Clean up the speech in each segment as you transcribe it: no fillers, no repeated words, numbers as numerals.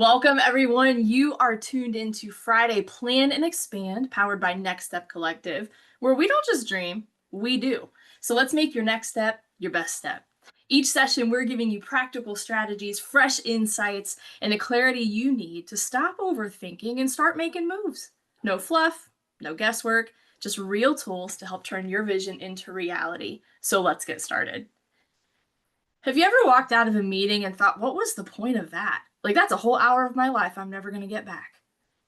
Welcome, everyone. You are tuned into Friday Plan and Expand, powered by NextStep Collective, where we don't just dream, we do. So let's make your next step your best step. Each session, we're giving you practical strategies, fresh insights, and the clarity you need to stop overthinking and start making moves. No fluff, no guesswork, just real tools to help turn your vision into reality. So let's get started. Have you ever walked out of a meeting and thought, what was the point of that? Like, that's a whole hour of my life I'm never going to get back.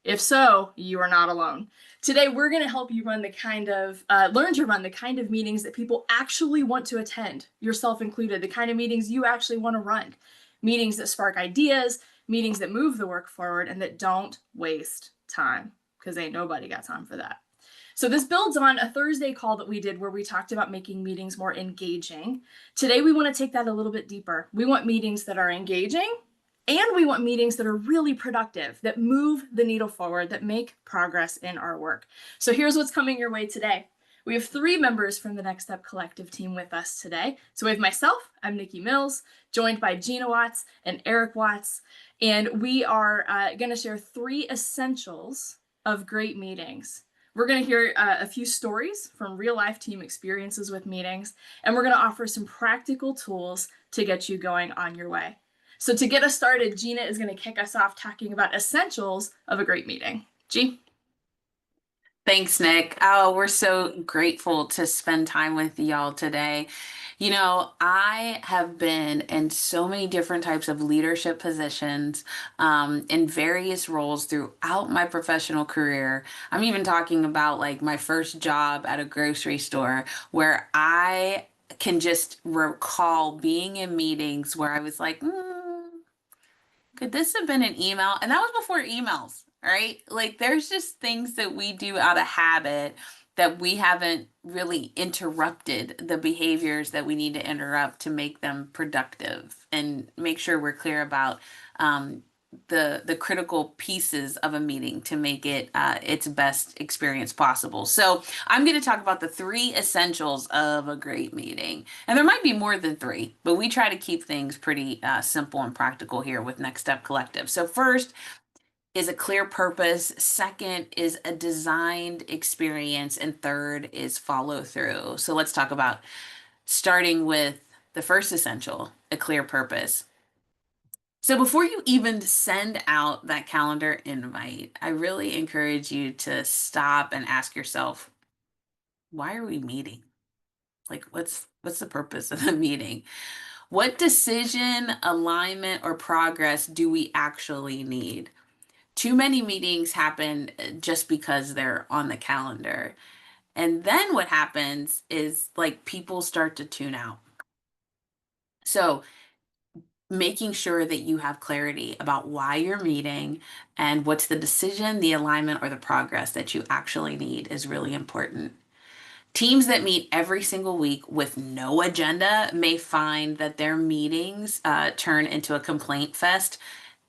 If so, you are not alone. Today, we're going to help you run learn to run the kind of meetings that people actually want to attend, yourself included, the kind of meetings you actually want to run. Meetings that spark ideas, meetings that move the work forward, and that don't waste time, because ain't nobody got time for that. So this builds on a Thursday call that we did where we talked about making meetings more engaging. Today, we want to take that a little bit deeper. We want meetings that are engaging, and we want meetings that are really productive, that move the needle forward, that make progress in our work. So here's what's coming your way today. We have 3 members from the NextStep Collective team with us today. So we have myself, I'm Nikki Mills, joined by Gina Watts and Eric Watts, and we are going to share 3 essentials of great meetings. We're going to hear a few stories from real life team experiences with meetings, and we're going to offer some practical tools to get you going on your way. So to get us started, Gina is going to kick us off talking about essentials of a great meeting. G? Thanks, Nick. Oh, we're so grateful to spend time with y'all today. I have been in so many different types of leadership positions in various roles throughout my professional career. I'm even talking about like my first job at a grocery store where I can just recall being in meetings where I was like, could this have been an email? And that was before emails, right? Like there's just things that we do out of habit that we haven't really interrupted the behaviors that we need to interrupt to make them productive and make sure we're clear about the critical pieces of a meeting to make it its best experience possible. So I'm going to talk about the 3 essentials of a great meeting, and there might be more than 3, but we try to keep things pretty simple and practical here with Next Step Collective. So first is a clear purpose, second is a designed experience, and third is follow through. So let's talk about starting with the first essential, a clear purpose. So before you even send out that calendar invite, I really encourage you to stop and ask yourself, why are we meeting? Like what's the purpose of the meeting? What decision, alignment, or progress do we actually need? Too many meetings happen just because they're on the calendar. And then what happens is like people start to tune out. So making sure that you have clarity about why you're meeting and what's the decision, the alignment, or the progress that you actually need is really important. Teams that meet every single week with no agenda may find that their meetings turn into a complaint fest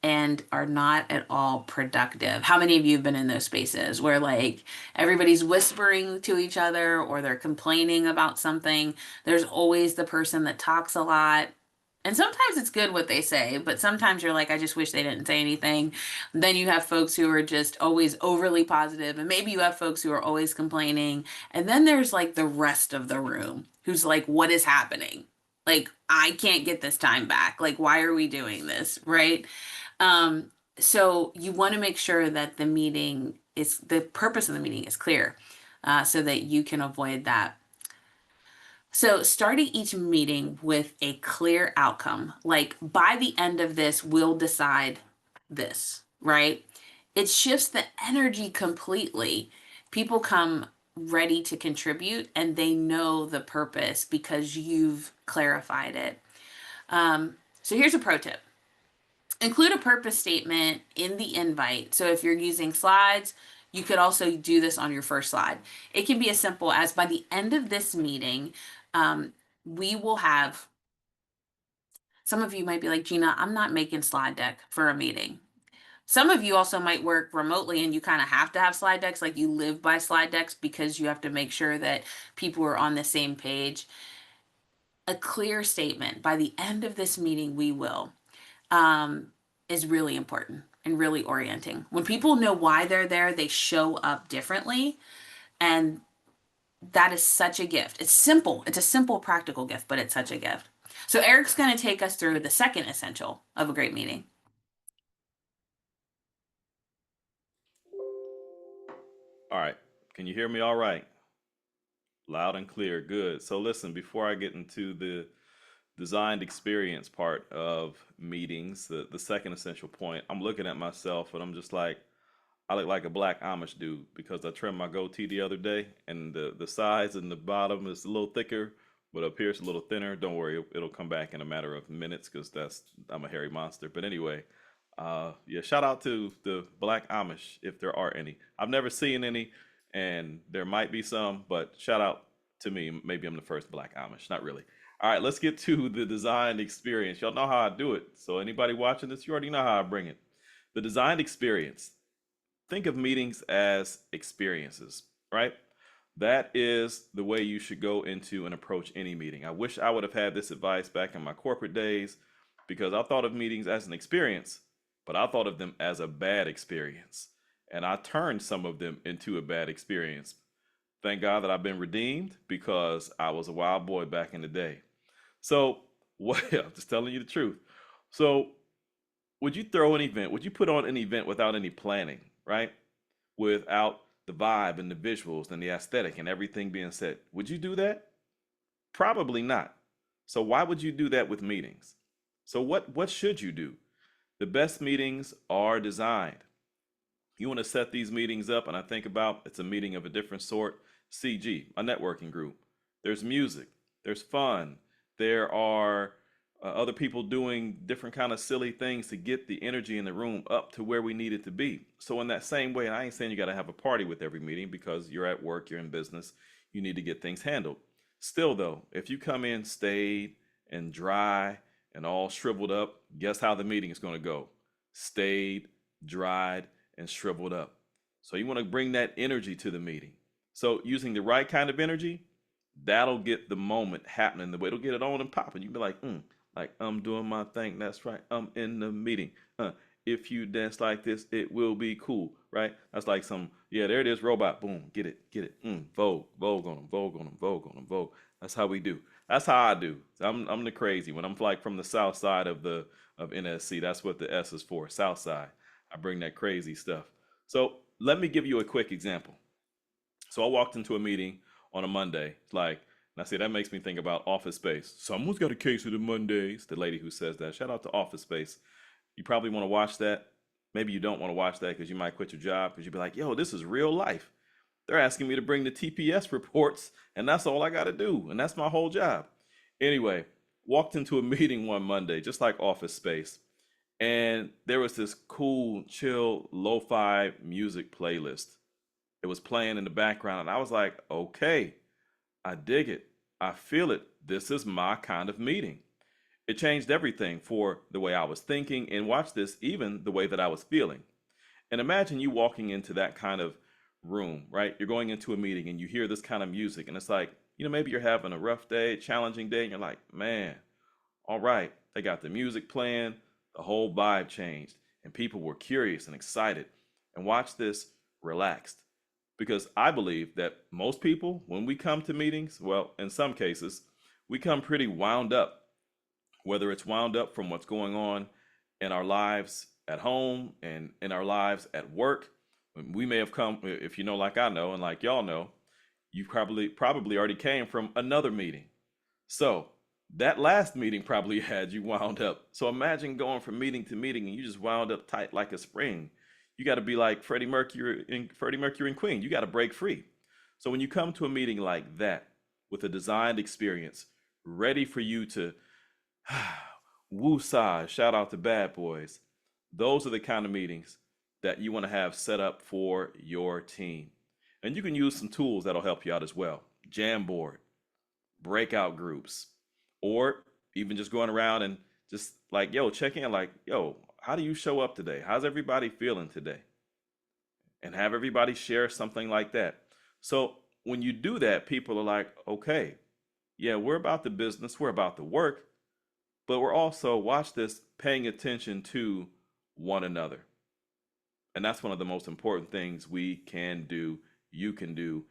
and are not at all productive. How many of you have been in those spaces where like everybody's whispering to each other or they're complaining about something? There's always the person that talks a lot. And sometimes it's good what they say, but sometimes you're like, I just wish they didn't say anything. Then you have folks who are just always overly positive, and maybe you have folks who are always complaining. And then there's like the rest of the room who's like, what is happening? Like, I can't get this time back. Like, why are we doing this? Right? So you want to make sure that the purpose of the meeting is clear, so that you can avoid that. So, starting each meeting with a clear outcome, like by the end of this, we'll decide this, right? It shifts the energy completely. People come ready to contribute and they know the purpose because you've clarified it. So, here's a pro tip. Include a purpose statement in the invite. So, if you're using slides, you could also do this on your first slide. It can be as simple as by the end of this meeting, we will have, some of you might be like, Gina, I'm not making slide deck for a meeting. Some of you also might work remotely and you kind of have to have slide decks, like you live by slide decks because you have to make sure that people are on the same page. A clear statement, by the end of this meeting, we will, is really important. and really orienting. When people know why they're there, they show up differently. And that is such a gift. It's simple. It's a simple, practical gift, but it's such a gift. So Eric's going to take us through the second essential of a great meeting. All right. Can you hear me all right? Loud and clear. Good. So listen, before I get into the designed experience part of meetings, the second essential point, I'm looking at myself and I'm just like, I look like a black Amish dude because I trimmed my goatee the other day and the sides and the bottom is a little thicker, but up here it's a little thinner. Don't worry, it'll come back in a matter of minutes because I'm a hairy monster. But anyway, yeah, shout out to the black Amish if there are any. I've never seen any, and there might be some, but shout out to me. Maybe I'm the first black Amish. Not really. All right, let's get to the design experience. Y'all know how I do it. So anybody watching this, you already know how I bring it. The designed experience. Think of meetings as experiences, right? That is the way you should go into and approach any meeting. I wish I would have had this advice back in my corporate days because I thought of meetings as an experience, but I thought of them as a bad experience. And I turned some of them into a bad experience. Thank God that I've been redeemed because I was a wild boy back in the day. So, well, just telling you the truth. So, would you throw an event? Would you put on an event without any planning, right? Without the vibe and the visuals and the aesthetic and everything being set? Would you do that? Probably not. So why would you do that with meetings? So what should you do? The best meetings are designed. You want to set these meetings up, and I think about it's a meeting of a different sort. CG, a networking group. There's music. There's fun. There are other people doing different kind of silly things to get the energy in the room up to where we need it to be. So in that same way, and I ain't saying you got to have a party with every meeting because you're at work, you're in business, you need to get things handled. Still though, if you come in staid and dry and all shriveled up, guess how the meeting is going to go? Staid, dried, and shriveled up. So you want to bring that energy to the meeting. So using the right kind of energy, that'll get the moment happening the way it'll get it on and popping. You be like I'm doing my thing. That's right. I'm in the meeting. If you dance like this, it will be cool, right? That's like some, yeah, there it is, robot. Boom, get it, get it. Vogue, vogue on them, vogue on them, vogue on them, vogue. That's how we do. That's how I do. I'm the crazy when I'm like from the south side of NSC. That's what the S is for, south side. I bring that crazy stuff. So let me give you a quick example. So I walked into a meeting on a Monday. It's like, and I say that makes me think about Office Space. Someone's got a case of the Mondays. The lady who says that. Shout out to Office Space. You probably want to watch that. Maybe you don't want to watch that because you might quit your job because you'd be like, yo, this is real life. They're asking me to bring the TPS reports, and that's all I got to do. And that's my whole job. Anyway, walked into a meeting one Monday, just like Office Space. And there was this cool, chill, lo-fi music playlist. It was playing in the background. And I was like, okay, I dig it. I feel it. This is my kind of meeting. It changed everything for the way I was thinking, and watch this, even the way that I was feeling. And imagine you walking into that kind of room, right? You're going into a meeting and you hear this kind of music, and it's like, maybe you're having a rough day, challenging day, and you're like, man, all right, they got the music playing, the whole vibe changed, and people were curious and excited. And watch this, relaxed. Because I believe that most people, when we come to meetings, well, in some cases, we come pretty wound up, whether it's wound up from what's going on in our lives at home and in our lives at work. We may have come, if you know, like I know, and like y'all know, you probably already came from another meeting. So that last meeting probably had you wound up. So imagine going from meeting to meeting and you just wound up tight like a spring. You got to be like Freddie Mercury and Queen. You got to break free. So when you come to a meeting like that with a designed experience, ready for you to woo-saw, shout out to Bad Boys. Those are the kind of meetings that you want to have set up for your team. And you can use some tools that'll help you out as well. Jamboard, breakout groups, or even just going around and just like, yo, check in like, yo, how do you show up today? How's everybody feeling today? And have everybody share something like that. So when you do that, people are like, okay, yeah, we're about the business, we're about the work, but we're also, watch this, paying attention to one another. And that's one of the most important things we can do, you can do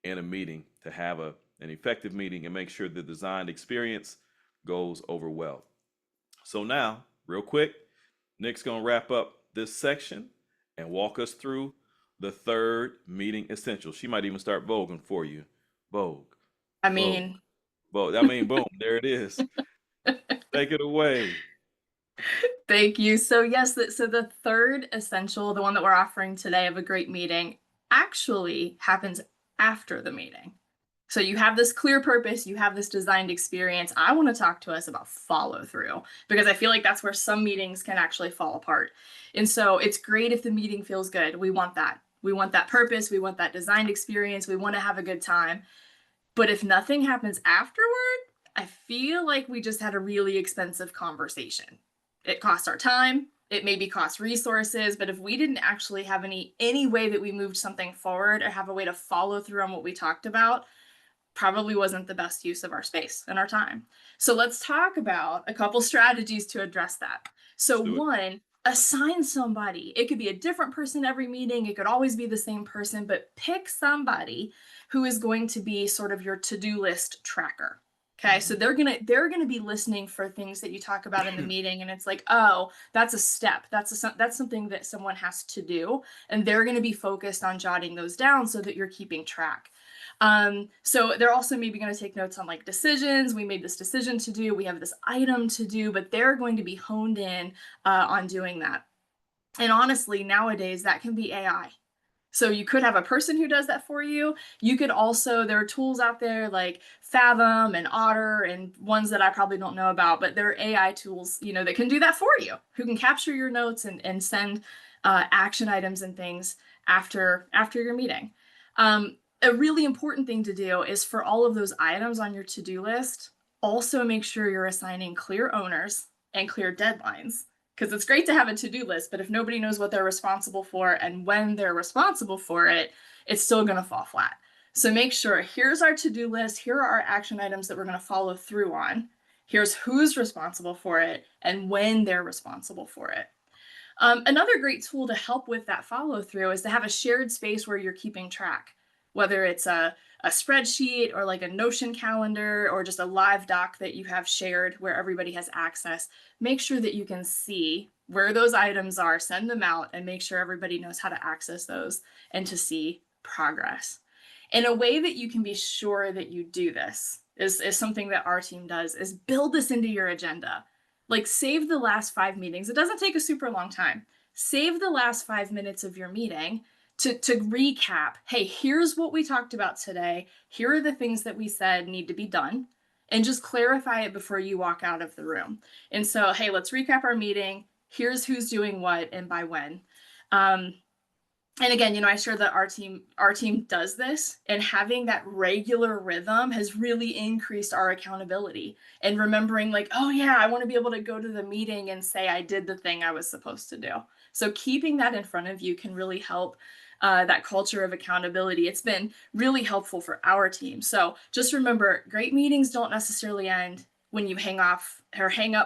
in a meeting to have an effective meeting and make sure the designed experience goes over well. So now, real quick, Nick's going to wrap up this section and walk us through the third meeting essential. She might even start voguing for you. Vogue, I vogue, mean, vogue. I mean, boom, there it is. Take it away. thank you. So yes, so the third essential, the one that we're offering today of a great meeting, actually happens after the meeting. So you have this clear purpose, you have this designed experience. I want to talk to us about follow through because I feel like that's where some meetings can actually fall apart. And so it's great if the meeting feels good. We want that. We want that purpose, we want that designed experience, we want to have a good time. But if nothing happens afterward, I feel like we just had a really expensive conversation. It costs our time, it maybe costs resources, but if we didn't actually have any way that we moved something forward or have a way to follow through on what we talked about, probably wasn't the best use of our space and our time. So let's talk about a couple strategies to address that. So Let's do it. one, assign somebody. It could be a different person every meeting. It could always be the same person, but pick somebody who is going to be sort of your to-do list tracker. Okay, so they're gonna be listening for things that you talk about in the meeting, and it's like, oh, that's a step. That's something that someone has to do, and they're gonna be focused on jotting those down so that you're keeping track. So they're also maybe going to take notes on like decisions. We made this decision to do, we have this item to do, but they're going to be honed in on doing that. And honestly, nowadays that can be AI. So you could have a person who does that for you. You could also, there are tools out there like Fathom and Otter and ones that I probably don't know about, but there are AI tools, that can do that for you, who can capture your notes and send action items and things after your meeting. A really important thing to do is for all of those items on your to-do list, also make sure you're assigning clear owners and clear deadlines. Because it's great to have a to-do list, but if nobody knows what they're responsible for and when they're responsible for it, it's still going to fall flat. So make sure, here's our to-do list, here are our action items that we're going to follow through on. Here's who's responsible for it and when they're responsible for it. Another great tool to help with that follow through is to have a shared space where you're keeping track, whether it's a spreadsheet or like a Notion calendar or just a live doc that you have shared where everybody has access. Make sure that you can see where those items are, send them out, and make sure everybody knows how to access those and to see progress. And a way that you can be sure that you do this is something that our team does, is build this into your agenda. Like save the last 5 meetings. It doesn't take a super long time. Save the last 5 minutes of your meeting to recap. Hey, here's what we talked about today. Here are the things that we said need to be done. And just clarify it before you walk out of the room. And so, hey, let's recap our meeting. Here's who's doing what and by when. And again, I share that our team does this, and having that regular rhythm has really increased our accountability and remembering like, oh yeah, I want to be able to go to the meeting and say I did the thing I was supposed to do. So keeping that in front of you can really help that culture of accountability. It's been really helpful for our team. So just remember, great meetings don't necessarily end when you hang up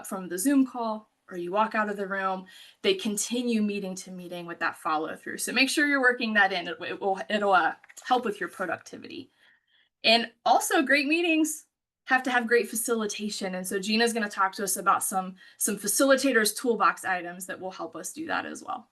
from the Zoom call or you walk out of the room. They continue meeting to meeting with that follow through. So make sure you're working that in. It'll help with your productivity. And also, great meetings have to have great facilitation. And so Gina's going to talk to us about some facilitators toolbox items that will help us do that as well.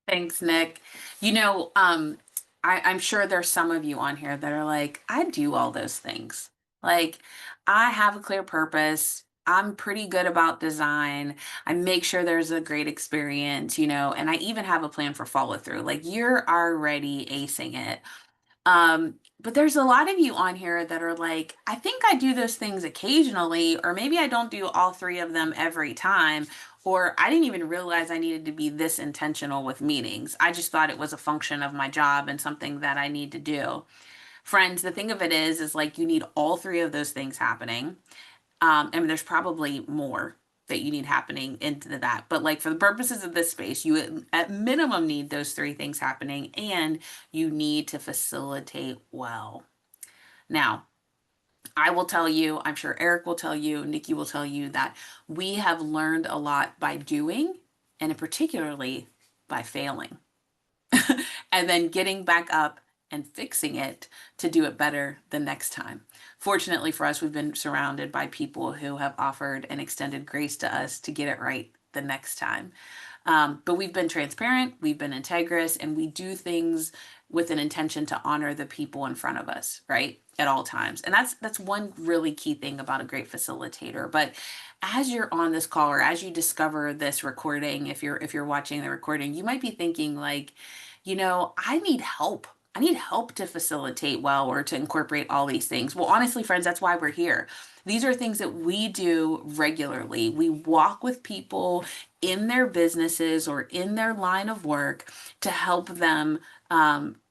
Thanks, Nick. I'm sure there's some of you on here that are like, I do all those things. Like, I have a clear purpose. I'm pretty good about design. I make sure there's a great experience, and I even have a plan for follow through. Like, you're already acing it. But there's a lot of you on here that are like, I think I do those things occasionally, or maybe I don't do all 3 of them every time, or I didn't even realize I needed to be this intentional with meetings. I just thought it was a function of my job and something that I need to do. Friends, the thing of it is like you need all 3 of those things happening. And there's probably more that you need happening into that. But like for the purposes of this space, you at minimum need those 3 things happening, and you need to facilitate well. Now, I will tell you, I'm sure Eric will tell you, Nikki will tell you that we have learned a lot by doing, and particularly by failing and then getting back up and fixing it to do it better the next time. Fortunately for us, we've been surrounded by people who have offered and extended grace to us to get it right the next time. But we've been transparent, we've been integrous, and we do things with an intention to honor the people in front of us, right? At all times. And that's one really key thing about a great facilitator. But as you're on this call or as you discover this recording, if you're watching the recording, you might be thinking like, I need help. I need help to facilitate well or to incorporate all these things. Well, honestly, friends, that's why we're here. These are things that we do regularly. We walk with people in their businesses or in their line of work to help them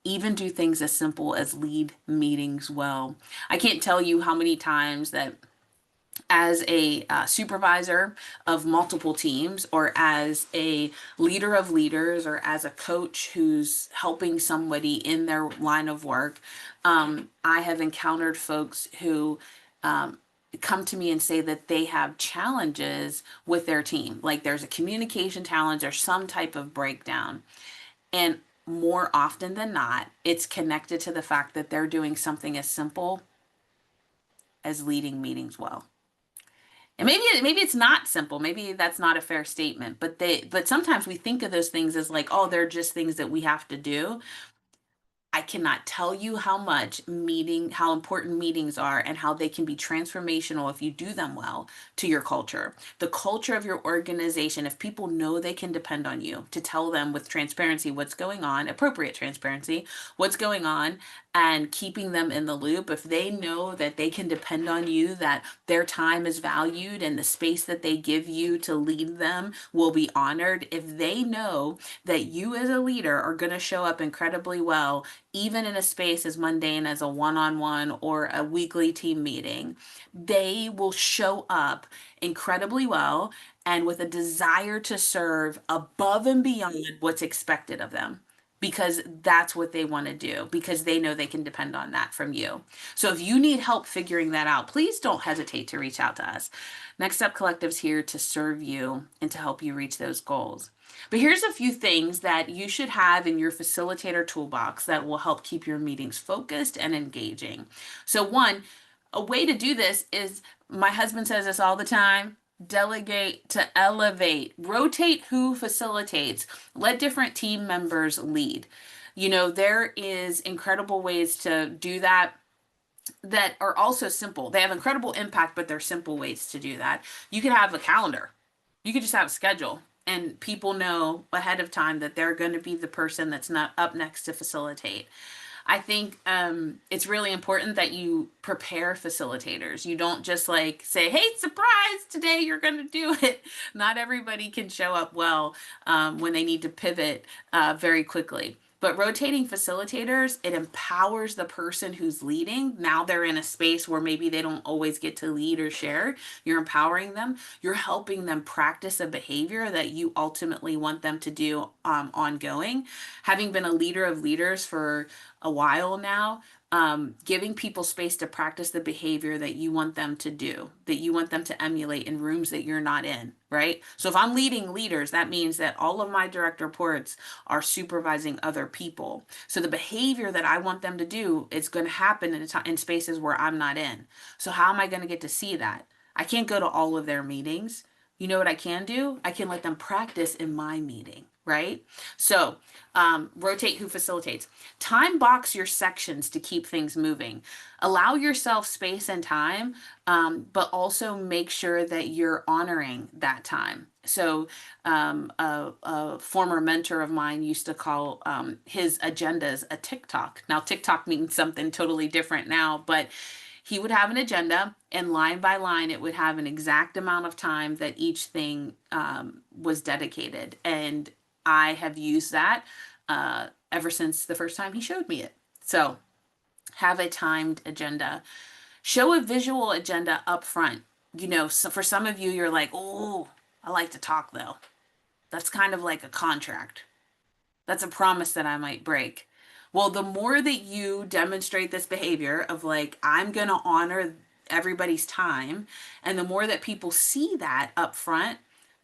even do things as simple as lead meetings well. I can't tell you how many times that as a supervisor of multiple teams, or as a leader of leaders, or as a coach who's helping somebody in their line of work, I have encountered folks who come to me and say that they have challenges with their team. Like there's a communication challenge or some type of breakdown. And more often than not, it's connected to the fact that they're doing something as simple as leading meetings well. And maybe it's not simple. Maybe that's not a fair statement. But sometimes we think of those things as like, oh, they're just things that we have to do. I cannot tell you how important meetings are and how they can be transformational if you do them well to your culture. The culture of your organization, if people know they can depend on you to tell them with transparency what's going on, appropriate transparency, what's going on, and keeping them in the loop, if they know that they can depend on you, that their time is valued and the space that they give you to lead them will be honored, if they know that you as a leader are going to show up incredibly well, even in a space as mundane as a one-on-one or a weekly team meeting, they will show up incredibly well and with a desire to serve above and beyond what's expected of them, because that's what they want to do, because they know they can depend on that from you. So if you need help figuring that out, please don't hesitate to reach out to us. Next Step Collective's here to serve you and to help you reach those goals. But here's a few things that you should have in your facilitator toolbox that will help keep your meetings focused and engaging. So one, a way to do this is, my husband says this all the time, delegate to elevate. Rotate who facilitates. Let different team members lead. There is incredible ways to do that are also simple. They have incredible impact, but they're simple ways to do that. You could have a calendar. You could just have a schedule, and people know ahead of time that they're going to be the person that's not up next to facilitate. I think it's really important that you prepare facilitators. You don't just like say, hey, surprise, today you're going to do it. Not everybody can show up well when they need to pivot very quickly. But rotating facilitators, it empowers the person who's leading. Now they're in a space where maybe they don't always get to lead or share. You're empowering them. You're helping them practice a behavior that you ultimately want them to do ongoing. Having been a leader of leaders for a while now, giving people space to practice the behavior that you want them to do, that you want them to emulate in rooms that you're not in, right? So if I'm leading leaders, that means that all of my direct reports are supervising other people. So the behavior that I want them to do is going to happen in spaces where I'm not in. So how am I going to get to see that? I can't go to all of their meetings. You know what I can do? I can let them practice in my meeting, right? So rotate who facilitates. Time box your sections to keep things moving. Allow yourself space and time, but also make sure that you're honoring that time. So a former mentor of mine used to call his agendas a TikTok. Now, TikTok means something totally different now, but he would have an agenda, and line by line, it would have an exact amount of time that each thing was dedicated. And I have used that ever since the first time he showed me it. So have a timed agenda. Show a visual agenda up front. So for some of you, you're like, oh, I like to talk though. That's kind of like a contract. That's a promise that I might break. Well, the more that you demonstrate this behavior of like, I'm going to honor everybody's time, and the more that people see that up front,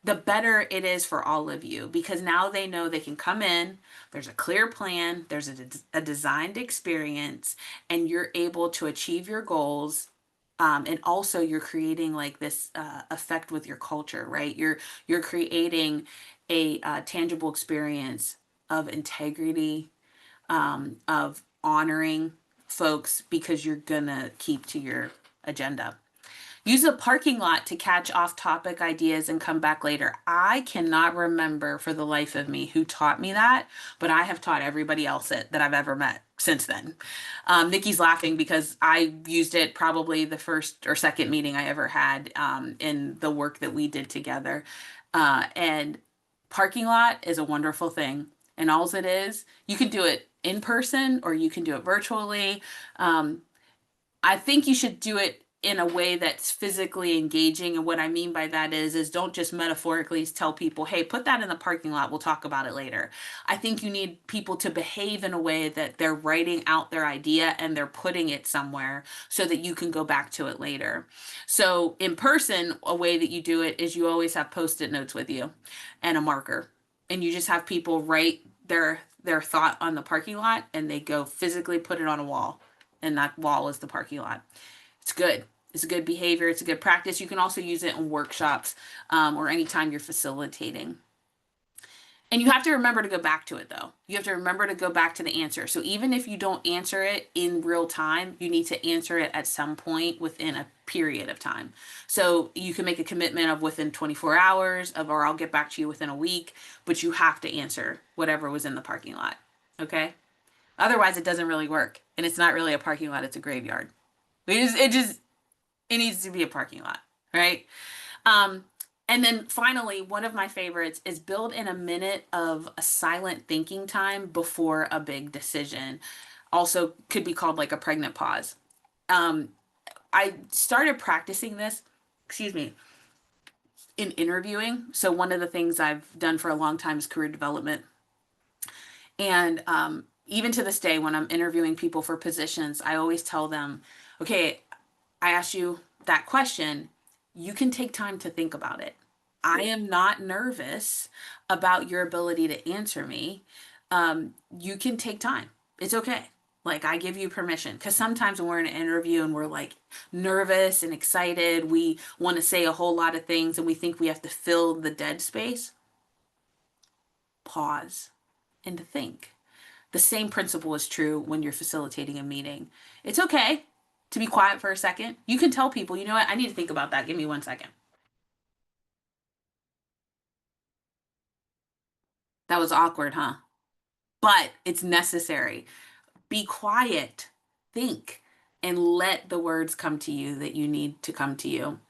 the better it is for all of you, because now they know they can come in, there's a clear plan, there's a designed experience, and you're able to achieve your goals. And also you're creating like this effect with your culture, right? You're creating a tangible experience of integrity, of honoring folks, because you're gonna keep to your agenda. Use a parking lot to catch off topic ideas and come back later. I cannot remember for the life of me who taught me that, but I have taught everybody else it that I've ever met since then. Nikki's laughing because I used it probably the first or second meeting I ever had in the work that we did together. And parking lot is a wonderful thing. And all it is, you can do it in person or you can do it virtually. I think you should do it in a way that's physically engaging. And what I mean by that is don't just metaphorically tell people, hey, put that in the parking lot. We'll talk about it later. I think you need people to behave in a way that they're writing out their idea and they're putting it somewhere so that you can go back to it later. So in person, a way that you do it is you always have Post-it notes with you and a marker. And you just have people write their thought on the parking lot and they go physically put it on a wall. And that wall is the parking lot. It's good. It's a good behavior. It's a good practice. You can also use it in workshops or anytime you're facilitating. And you have to remember to go back to it, though. You have to remember to go back to the answer. So even if you don't answer it in real time, you need to answer it at some point within a period of time. So you can make a commitment of within 24 hours or I'll get back to you within a week, but you have to answer whatever was in the parking lot. Okay? Otherwise, it doesn't really work. And it's not really a parking lot. It's a graveyard. It needs to be a parking lot, right? And then finally, one of my favorites is build in a minute of a silent thinking time before a big decision. Also could be called like a pregnant pause. I started practicing this, in interviewing. So one of the things I've done for a long time is career development. And even to this day, when I'm interviewing people for positions, I always tell them, okay, I asked you that question. You can take time to think about it. I am not nervous about your ability to answer me. You can take time. It's okay. Like, I give you permission. Because sometimes when we're in an interview and we're like nervous and excited, we want to say a whole lot of things and we think we have to fill the dead space. Pause and to think. The same principle is true when you're facilitating a meeting. It's okay to be quiet for a second. You can tell people, you know what, I need to think about that. Give me 1 second. That was awkward, huh? But it's necessary. Be quiet, think, and let the words come to you that you need to come to you.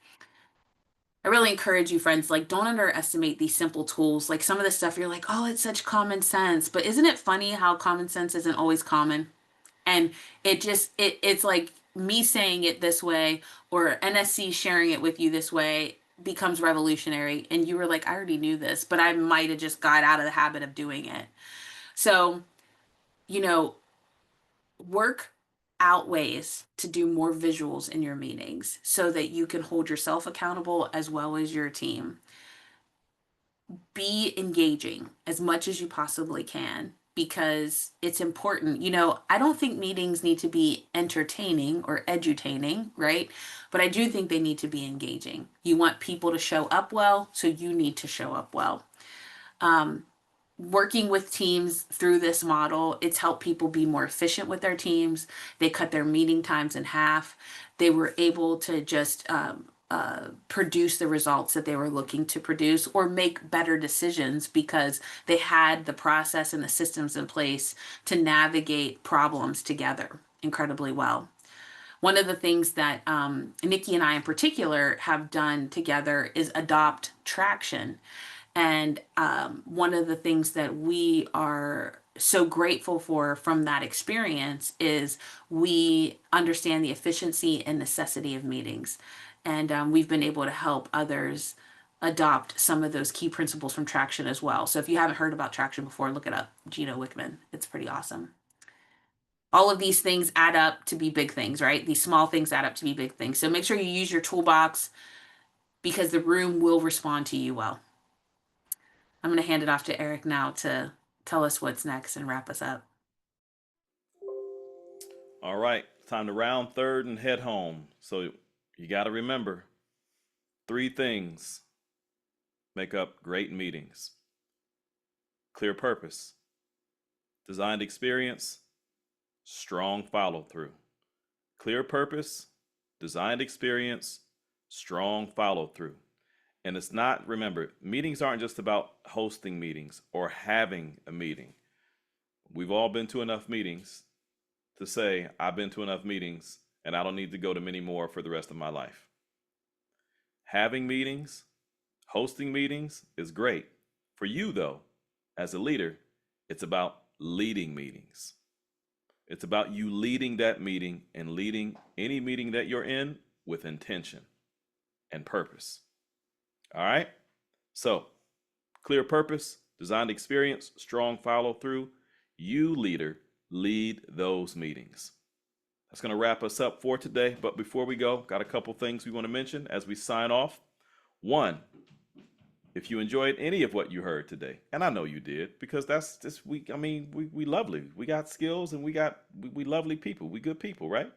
I really encourage you, friends, like, don't underestimate these simple tools. Like, some of the stuff you're like, oh, it's such common sense. But isn't it funny how common sense isn't always common? And it's like me saying it this way or NSC sharing it with you this way becomes revolutionary. And you were like, I already knew this, but I might have just got out of the habit of doing it. So, work out ways to do more visuals in your meetings so that you can hold yourself accountable as well as your team. Be engaging as much as you possibly can because it's important. I don't think meetings need to be entertaining or edutaining, right? But I do think they need to be engaging. You want people to show up well, so you need to show up well. Working with teams through this model, it's helped people be more efficient with their teams. They cut their meeting times in half. They were able to just produce the results that they were looking to produce or make better decisions because they had the process and the systems in place to navigate problems together incredibly well. One of the things that Nikki and I in particular have done together is adopt traction. And one of the things that we are so grateful for from that experience is we understand the efficiency and necessity of meetings. And we've been able to help others adopt some of those key principles from Traction as well. So if you haven't heard about Traction before, look it up. Gina Wickman. It's pretty awesome. All of these things add up to be big things, right? These small things add up to be big things. So make sure you use your toolbox because the room will respond to you well. I'm going to hand it off to Eric now to tell us what's next and wrap us up. All right, time to round third and head home. So you got to remember 3 things make up great meetings: clear purpose, designed experience, strong follow through. Clear purpose, designed experience, strong follow through. And it's not, remember, meetings aren't just about hosting meetings or having a meeting. We've all been to enough meetings to say, I've been to enough meetings and I don't need to go to many more for the rest of my life. Having meetings, hosting meetings is great. For you, though, as a leader, it's about leading meetings. It's about you leading that meeting and leading any meeting that you're in with intention and purpose. All right? So, clear purpose, designed experience, strong follow through. You, leader, lead those meetings. That's going to wrap us up for today. But before we go, got a couple things we want to mention as we sign off. One, if you enjoyed any of what you heard today, and I know you did, because that's just we lovely. We got skills and we lovely people. We good people, right?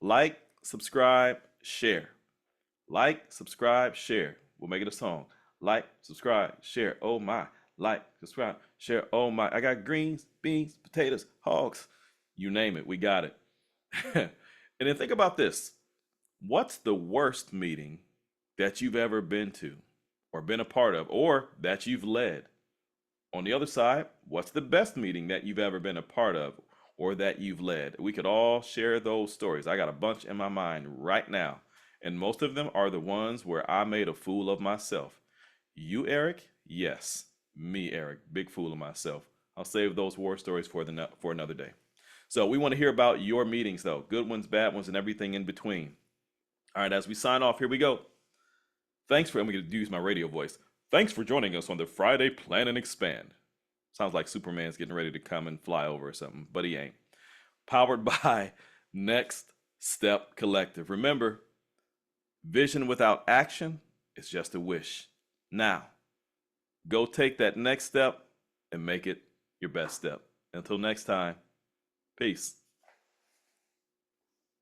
Like, subscribe, share. Like, subscribe, share. We'll make it a song. Like, subscribe, share. Oh my. Like, subscribe, share. Oh my. I got greens, beans, potatoes, hogs. You name it. We got it. And then think about this. What's the worst meeting that you've ever been to or been a part of or that you've led? On the other side, what's the best meeting that you've ever been a part of or that you've led? We could all share those stories. I got a bunch in my mind right now. And most of them are the ones where I made a fool of myself. You, Eric? Yes. Me, Eric. Big fool of myself. I'll save those war stories for another day. So we want to hear about your meetings, though. Good ones, bad ones, and everything in between. All right, as we sign off, here we go. I'm going to use my radio voice. Thanks for joining us on the Friday Plan and Expand. Sounds like Superman's getting ready to come and fly over or something, but he ain't. Powered by NextStep Collective. Remember, vision without action is just a wish. Now, go take that next step and make it your best step. Until next time, peace.